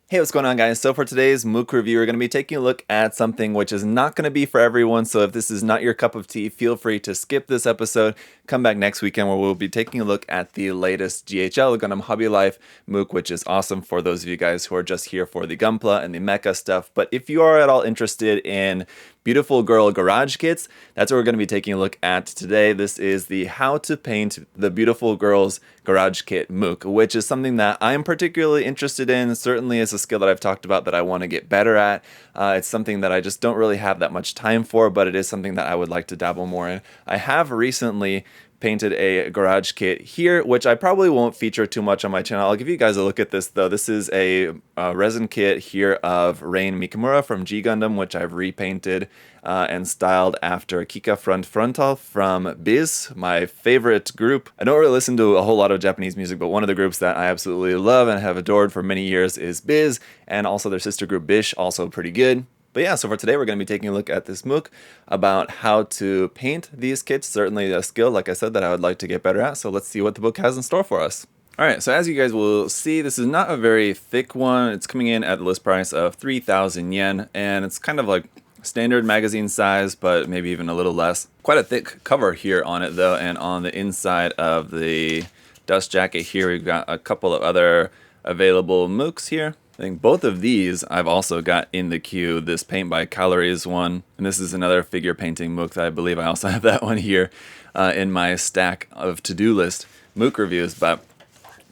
Hey, what's going on, guys? So for today's Mook review, we're going to be taking a look at something which is not going to be for everyone. So if this is not your cup of tea, feel free to skip this episode. Come back next weekend where we'll be taking a look at the latest GHL Gundam Hobby Life Mook, which is awesome for those of you guys who are just here for the Gunpla and the mecha stuff. But if you are at all interested in beautiful girl garage kits, that's what we're going to be taking a look at today. This is the how to paint the beautiful girls garage kit Mook, which is something that I'm particularly interested in. Certainly is a skill that I've talked about that I want to get better at. It's something that I just don't really have that much time for, but it is something that I would like to dabble more in. I have recently painted a garage kit here, which I probably won't feature too much on my channel. I'll give you guys a look at this though. This is a resin kit here of Rain Mikamura from G Gundam, which I've repainted and styled after Kika Frontal from Biz, my favorite group. I don't really listen to a whole lot of Japanese music, but one of the groups that I absolutely love and have adored for many years is Biz, and also their sister group Bish, also pretty good. But yeah, so for today we're going to be taking a look at this Mook about how to paint these kits. Certainly a skill, like I said, that I would like to get better at. So let's see what the book has in store for us. Alright, so as you guys will see, this is not a very thick one. It's coming in at the list price of 3,000 yen, and it's kind of like standard magazine size, but maybe even a little less. Quite a thick cover here on it though, and on the inside of the dust jacket here, we've got a couple of other available Mooks here. I think both of these I've also got in the queue. This Paint by Calories one, and this is another figure painting Mook that I believe I also have that one here in my stack of to-do list Mook reviews, but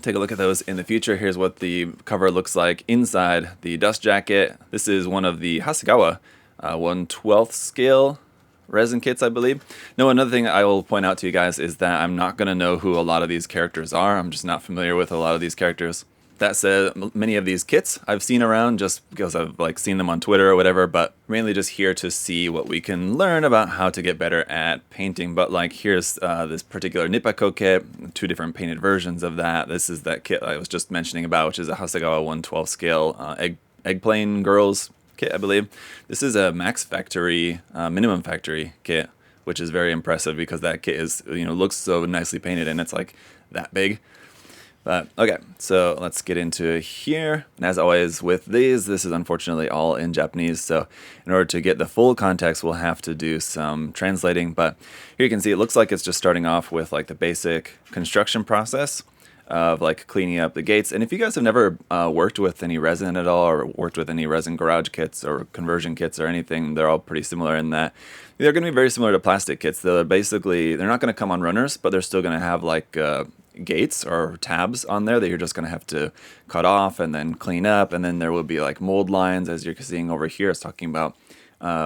take a look at those in the future. Here's what the cover looks like inside the dust jacket. This is one of the Hasegawa 1/12 scale resin kits, I believe. No, another thing I will point out to you guys is that I'm not going to know who a lot of these characters are. I'm just not familiar with a lot of these characters. That said, many of these kits I've seen around just because I've seen them on Twitter or whatever, but mainly just here to see what we can learn about how to get better at painting. But here's this particular Nippako kit, two different painted versions of that. This is that kit I was just mentioning about, which is a Hasegawa 1/12 scale eggplane girls kit, I believe. This is a max factory, minimum factory kit, which is very impressive because that kit is, looks so nicely painted and it's that big. But okay, so let's get into here. And as always with these, this is unfortunately all in Japanese, so in order to get the full context, we'll have to do some translating. But here you can see it looks like it's just starting off with the basic construction process of cleaning up the gates. And if you guys have never worked with any resin at all, or worked with any resin garage kits or conversion kits or anything, they're all pretty similar in that they're going to be very similar to plastic kits. They're not going to come on runners, but they're still going to have gates or tabs on there that you're just going to have to cut off and then clean up. And then there will be mold lines, as you're seeing over here. It's talking about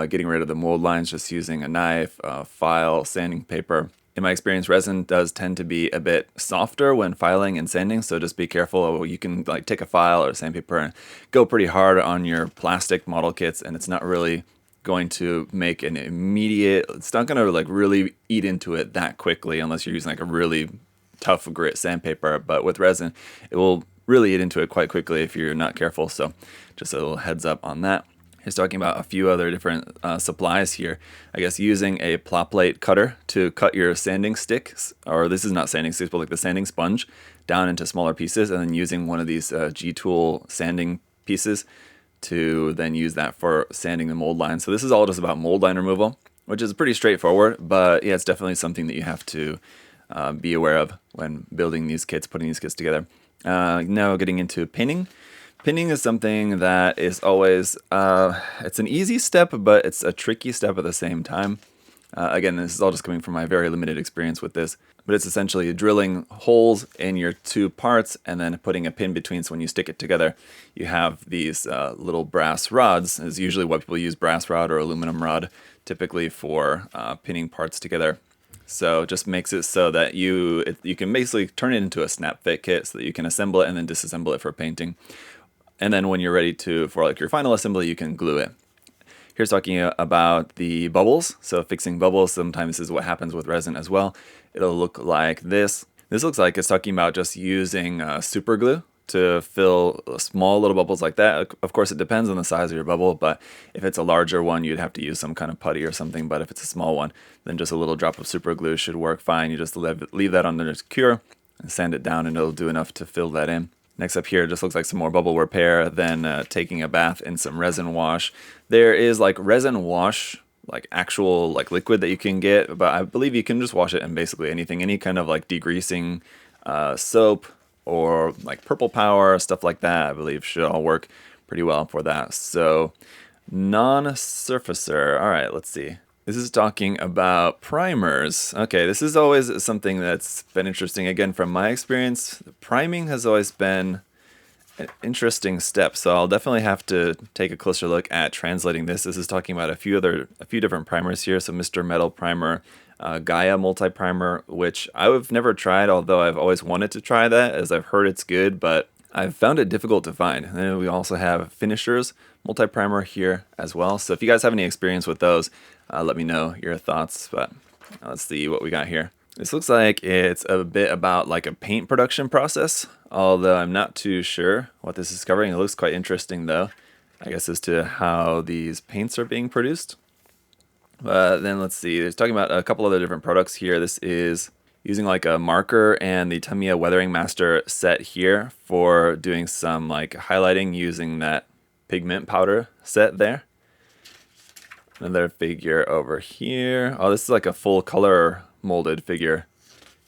getting rid of the mold lines just using a knife, file, sanding paper. In my experience, resin does tend to be a bit softer when filing and sanding, so just be careful. You can take a file or sandpaper and go pretty hard on your plastic model kits, and it's not really going to make an immediate, it's not going to really eat into it that quickly unless you're using a really tough grit sandpaper. But with resin, it will really eat into it quite quickly if you're not careful, so just a little heads up on that. He's talking about a few other different supplies here. I guess using a plot plate cutter to cut your sanding sticks, or this is not sanding sticks, but the sanding sponge, down into smaller pieces, and then using one of these G-tool sanding pieces to then use that for sanding the mold line. So this is all just about mold line removal, which is pretty straightforward, but yeah, it's definitely something that you have to be aware of when building these kits, putting these kits together. Now getting into pinning. Pinning is something that is always, it's an easy step, but it's a tricky step at the same time. Again, this is all just coming from my very limited experience with this, but it's essentially drilling holes in your two parts and then putting a pin between, so when you stick it together, you have these little brass rods. Is usually what people use, brass rod or aluminum rod, typically for pinning parts together. So it just makes it so that you can basically turn it into a snap fit kit so that you can assemble it and then disassemble it for painting. And then when you're ready for your final assembly, you can glue it. Here's talking about the bubbles. So fixing bubbles, sometimes this is what happens with resin as well. It'll look like this. This looks like it's talking about just using super glue to fill small little bubbles like that. Of course, it depends on the size of your bubble, but if it's a larger one, you'd have to use some kind of putty or something. But if it's a small one, then just a little drop of super glue should work fine. You just leave that under cure and sand it down, and it'll do enough to fill that in. Next up here, just looks like some more bubble repair, then taking a bath in some resin wash. There is like resin wash, like actual like liquid that you can get, but I believe you can just wash it in basically anything, any kind of like degreasing soap or like purple power, stuff like that, I believe should all work pretty well for that. So non-surfacer, all right, let's see. This is talking about primers. Okay, this is always something that's been interesting. Again, from my experience, priming has always been an interesting step. So I'll definitely have to take a closer look at translating this. This is talking about a few different primers here. So Mr. Metal primer, Gaia multi-primer, which I've never tried, although I've always wanted to try that, as I've heard it's good, but I've found it difficult to find. And then we also have Finishers multi-primer here as well. So if you guys have any experience with those, let me know your thoughts. But let's see what we got here. This looks like it's a bit about like a paint production process, although I'm not too sure what this is covering. It looks quite interesting though, I guess, as to how these paints are being produced. Then let's see, it's talking about a couple other different products here. This is using like a marker and the Tamiya Weathering Master set here for doing some like highlighting using that pigment powder set there. Another figure over here. Oh, this is like a full color molded figure,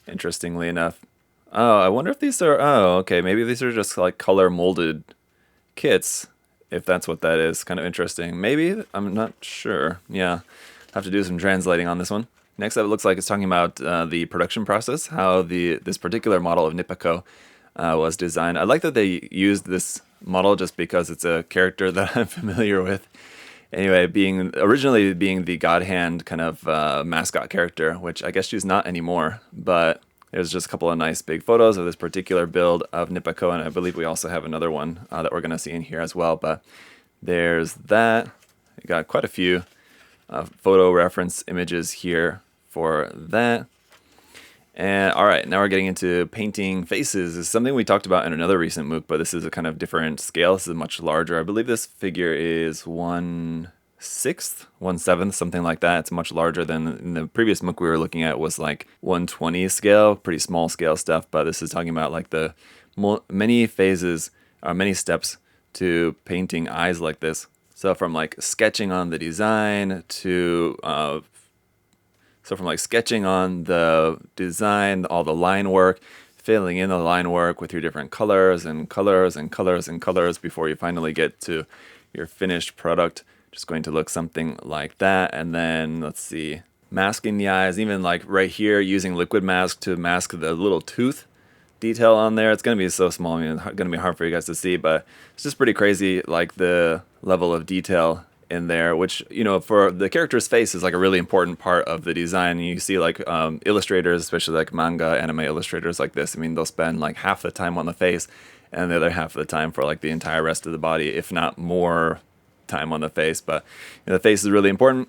interestingly enough. Oh, I wonder if these are, oh, okay, maybe these are just like color molded kits, if that's what that is. Kind of interesting. Maybe, I'm not sure. Yeah, have to do some translating on this one. Next up, it looks like it's talking about the production process, how this particular model of Nippako was designed. I like that they used this model just because it's a character that I'm familiar with. Anyway, originally being the God Hand kind of mascot character, which I guess she's not anymore, but there's just a couple of nice big photos of this particular build of Nippako, and I believe we also have another one that we're going to see in here as well, but there's that. We got quite a few photo reference images here for that. And all right, now we're getting into painting faces. This is something we talked about in another recent Mook, but this is a kind of different scale. This is much larger. I believe this figure is 1/6, 1/7, something like that. It's much larger than in the previous Mook we were looking at was like 1/20 scale, pretty small scale stuff. But this is talking about like the many phases, or many steps to painting eyes like this. So from like sketching on the design to sketching on the design, all the line work, filling in the line work with your different colors and colors and colors and colors before you finally get to your finished product. Just going to look something like that. And then let's see, masking the eyes, even like right here, using liquid mask to mask the little tooth detail on there. It's going to be so small, I mean, it's going to be hard for you guys to see, but it's just pretty crazy, like the level of detail in there, which, you know, for the character's face is like a really important part of the design. And you see like illustrators, especially like manga anime illustrators like this, I mean, they'll spend like half the time on the face and the other half of the time for like the entire rest of the body, if not more time on the face. But you know, the face is really important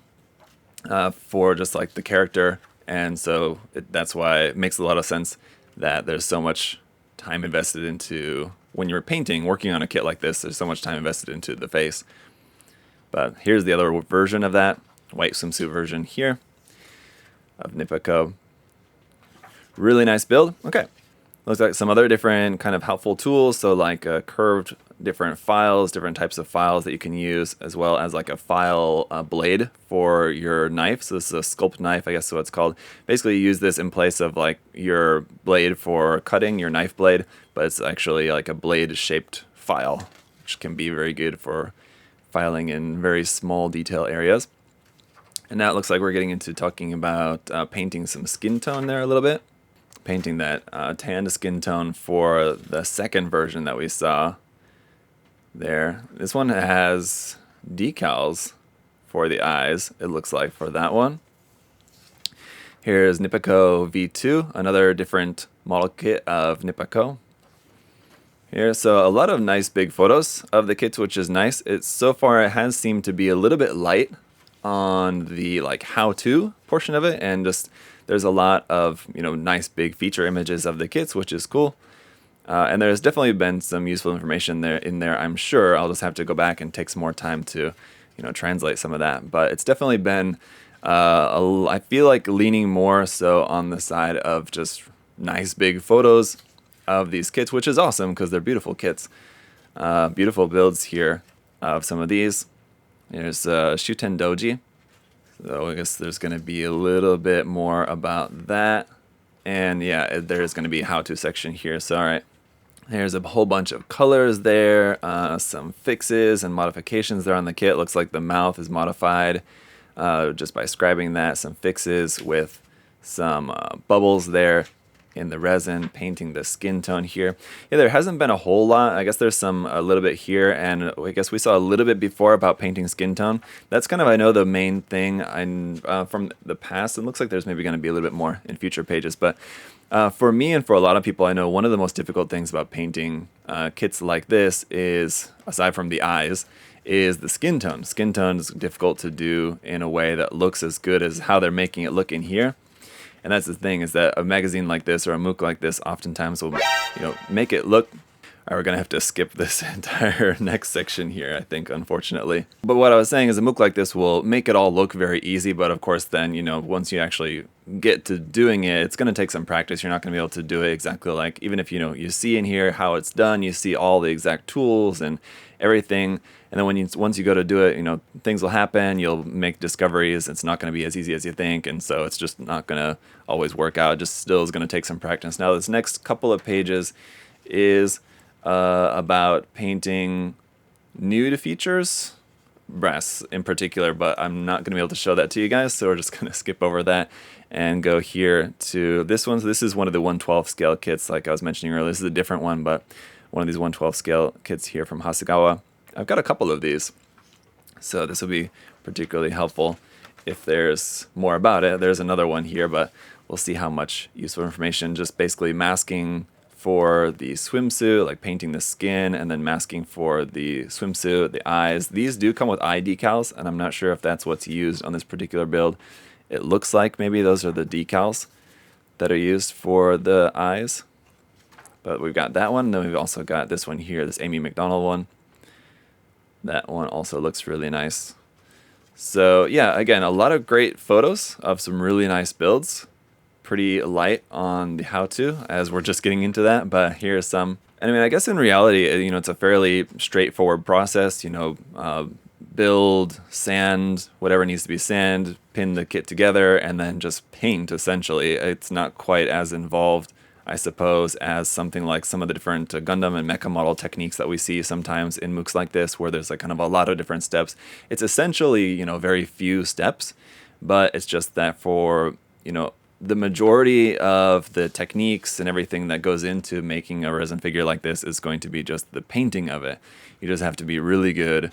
for just like the character, and so that's why it makes a lot of sense that there's so much time invested into, when you're painting, working on a kit like this, there's so much time invested into the face. But here's the other version of that, white swimsuit version here of Nippako. Really nice build. Okay. Looks like some other different kind of helpful tools. So like curved different files, different types of files that you can use, as well as like a file blade for your knife. So this is a sculpt knife, I guess is what it's called. Basically you use this in place of like your blade for cutting, your knife blade, but it's actually like a blade shaped file, which can be very good for filing in very small detail areas. And now it looks like we're getting into talking about painting some skin tone there a little bit. Painting that tanned skin tone for the second version that we saw there. This one has decals for the eyes, it looks like, for that one. Here's Nippako V2, another different model kit of Nippako. Here, so a lot of nice big photos of the kits, which is nice. So far it has seemed to be a little bit light on the like how-to portion of it, and just there's a lot of, you know, nice big feature images of the kits, which is cool. And there's definitely been some useful information there, I'm sure. I'll just have to go back and take some more time to, you know, translate some of that. But it's definitely been, I feel like leaning more so on the side of just nice big photos of these kits, which is awesome because they're beautiful kits. Beautiful builds here of some of these. There's Shuten Doji. So I guess there's going to be a little bit more about that. And yeah, there's going to be a how-to section here. So all right, there's a whole bunch of colors there, some fixes and modifications there on the kit. Looks like the mouth is modified just by scribing that. Some fixes with some bubbles there in the resin, painting the skin tone here. Yeah, there hasn't been a whole lot. I guess there's a little bit here, and I guess we saw a little bit before about painting skin tone. That's kind of, I know, the main thing from the past. It looks like there's maybe going to be a little bit more in future pages, but for me and for a lot of people, I know one of the most difficult things about painting kits like this is, aside from the eyes, is the skin tone. Skin tone is difficult to do in a way that looks as good as how they're making it look in here. And that's the thing, is that a magazine like this or a Mook like this oftentimes will, make it look. All right, we're going to have to skip this entire next section here, I think, unfortunately. But what I was saying is a Mook like this will make it all look very easy, but of course then, once you actually get to doing it, it's going to take some practice. You're not going to be able to do it exactly like, even if, you see in here how it's done, you see all the exact tools and everything. And then once you go to do it, things will happen. You'll make discoveries. It's not going to be as easy as you think. And so it's just not going to always work out. It just still is going to take some practice. Now, this next couple of pages is about painting nude features, brass in particular, but I'm not going to be able to show that to you guys. So we're just going to skip over that and go here to this one. So this is one of the 1/12 scale kits, like I was mentioning earlier. This is a different one, but one of these 1/12 scale kits here from Hasegawa. I've got a couple of these, so this will be particularly helpful if there's more about it. There's another one here, but we'll see how much useful information. Just basically masking for the swimsuit, like painting the skin, and then masking for the swimsuit, the eyes. These do come with eye decals, and I'm not sure if that's what's used on this particular build. It looks like maybe those are the decals that are used for the eyes. But we've got that one, and then we've also got this one here, this Amy McDonald one. That one also looks really nice. So yeah, again, a lot of great photos of some really nice builds. Pretty light on the how-to, as we're just getting into that, but here's some. And I mean, I guess in reality, it's a fairly straightforward process. Build, sand, whatever needs to be sand, pin the kit together, and then just paint, essentially. It's not quite as involved, I suppose, as something like some of the different Gundam and mecha model techniques that we see sometimes in MOOCs like this, where there's kind of a lot of different steps. It's essentially, very few steps, but it's just that for, the majority of the techniques and everything that goes into making a resin figure like this is going to be just the painting of it. You just have to be really good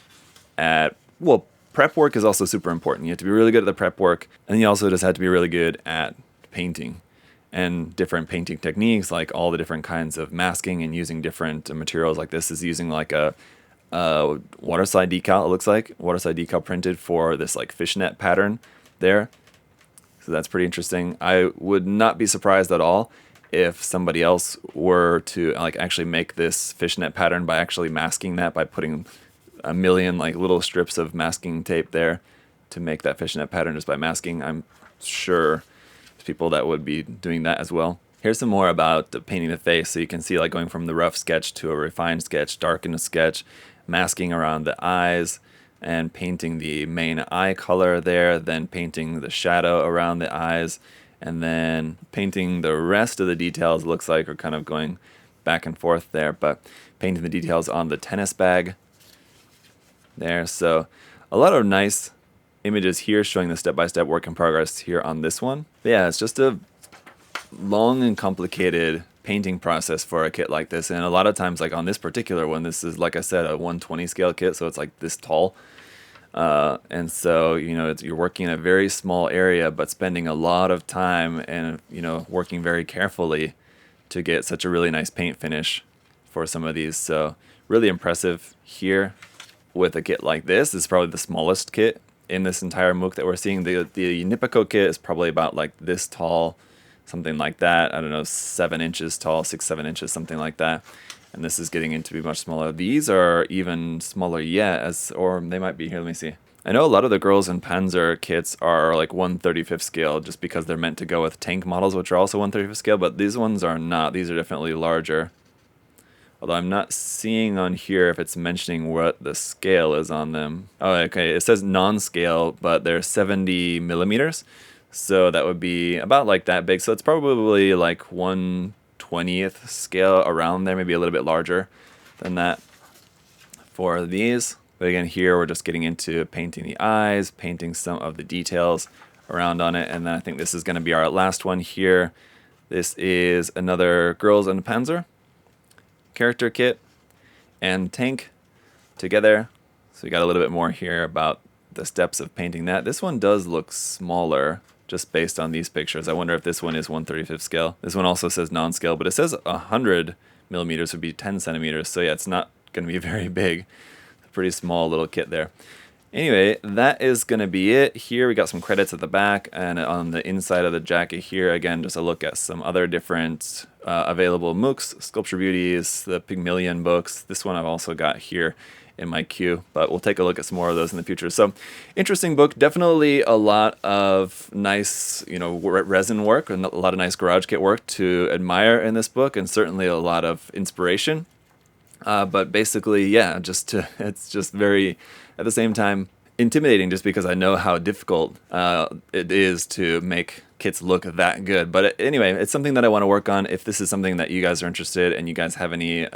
at, prep work is also super important. You have to be really good at the prep work, and you also just have to be really good at painting and different painting techniques, like all the different kinds of masking and using different materials. Like this is using like a waterside decal, it looks like. Waterside decal printed for this like fishnet pattern there. So that's pretty interesting. I would not be surprised at all if somebody else were to like actually make this fishnet pattern by actually masking that, by putting a million like little strips of masking tape there to make that fishnet pattern just by masking. I'm sure there's people that would be doing that as well. Here's some more about painting the face. So you can see like going from the rough sketch to a refined sketch, darkened sketch, masking around the eyes, and painting the main eye color there, then painting the shadow around the eyes, and then painting the rest of the details. Looks like are kind of going back and forth there, but painting the details on the tennis bag there. So a lot of nice images here showing the step-by-step work in progress here on this one. But yeah, it's just a long and complicated painting process for a kit like this, and a lot of times, like on this particular one, this is, like I said, a 120 scale kit, so it's like this tall, and so you're working in a very small area, but spending a lot of time and working very carefully to get such a really nice paint finish for some of these. So really impressive here with a kit like this. This is probably the smallest kit in this entire Mook that we're seeing. The Nippiko kit is probably about like this tall, something like that. I don't know, 7 inches tall, 6-7 inches, something like that. And this is getting into be much smaller. These are even smaller yet, or they might be here. Let me see. I know a lot of the Girls in Panzer kits are like 1/35th scale just because they're meant to go with tank models, which are also 1/35th scale, but these ones are not. These are definitely larger. Although I'm not seeing on here if it's mentioning what the scale is on them. Oh, okay, it says non-scale, but they're 70 millimeters. So that would be about like that big. So it's probably like 1/20th scale, around there, maybe a little bit larger than that for these. But again, here we're just getting into painting the eyes, painting some of the details around on it. And then I think this is going to be our last one here. This is another Girls in Panzer character kit and tank together. So we got a little bit more here about the steps of painting that. This one does look smaller just based on these pictures. I wonder if this one is 1/35th scale. This one also says non-scale, but it says 100 millimeters would be 10 centimeters. So yeah, it's not going to be very big. A pretty small little kit there. Anyway, that is going to be it. Here we got some credits at the back, and on the inside of the jacket here, again, just a look at some other different available Mooks, Sculpture Beauties, the Pygmalion books. This one I've also got here in my queue, but we'll take a look at some more of those in the future. So, interesting book. Definitely a lot of nice, resin work and a lot of nice garage kit work to admire in this book, and certainly a lot of inspiration. But basically, yeah, it's just very, at the same time, intimidating just because I know how difficult it is to make kits look that good. But anyway, it's something that I want to work on. If this is something that you guys are interested and you guys have any,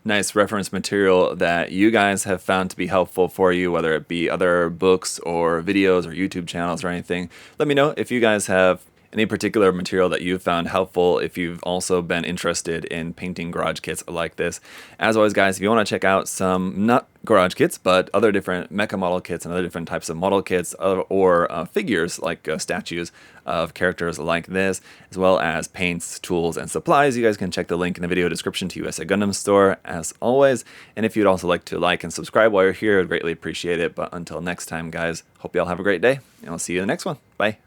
nice reference material that you guys have found to be helpful for you, whether it be other books or videos or YouTube channels or anything, let me know. If you guys have any particular material that you've found helpful, if you've also been interested in painting garage kits like this. As always, guys, if you want to check out some, not garage kits, but other different mecha model kits and other different types of model kits or figures like statues of characters like this, as well as paints, tools, and supplies, you guys can check the link in the video description to USA Gundam Store, as always. And if you'd also like to like and subscribe while you're here, I'd greatly appreciate it. But until next time, guys, hope you all have a great day, and I'll see you in the next one. Bye.